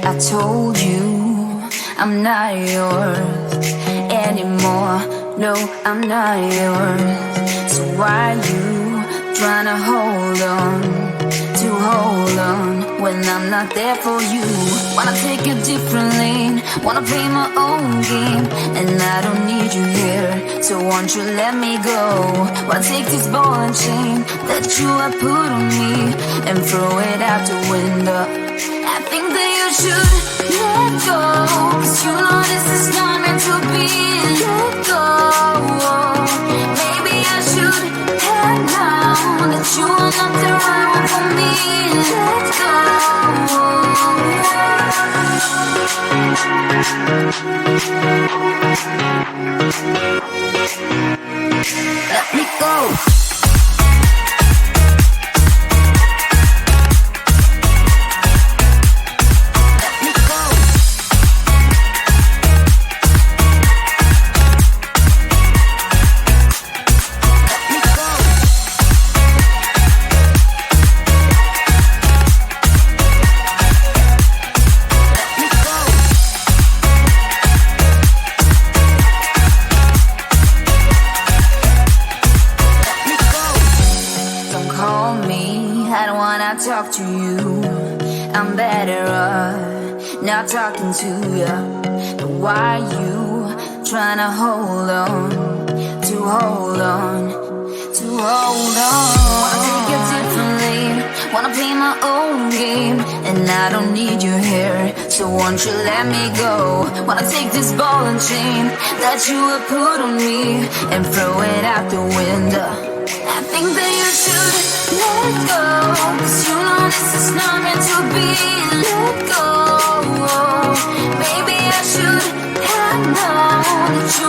I told you I'm not yours anymore. No, I'm not yours. So why you trying to hold on when I'm not there for you? Wanna take a different lane, wanna play my own game, and I don't need you here, so won't you let me go? Wanna take this ball and chain that you have put on me and throw it out the window. I think that you should let go, 'cause you know this is not meant to be. Let go. Maybe I should have known that you are not the right one for me. Let go. Let me go. not talking to you. Then why you trying to hold on, to hold on, to hold on? Wanna take a different lane, wanna play my own game, and I don't need you here, so won't you let me go? Wanna take this ball and chain that you have put on me and throw it out the window. I think that you should let go, 'cause you know this is not meant to be. Let go. Maybe I should have known that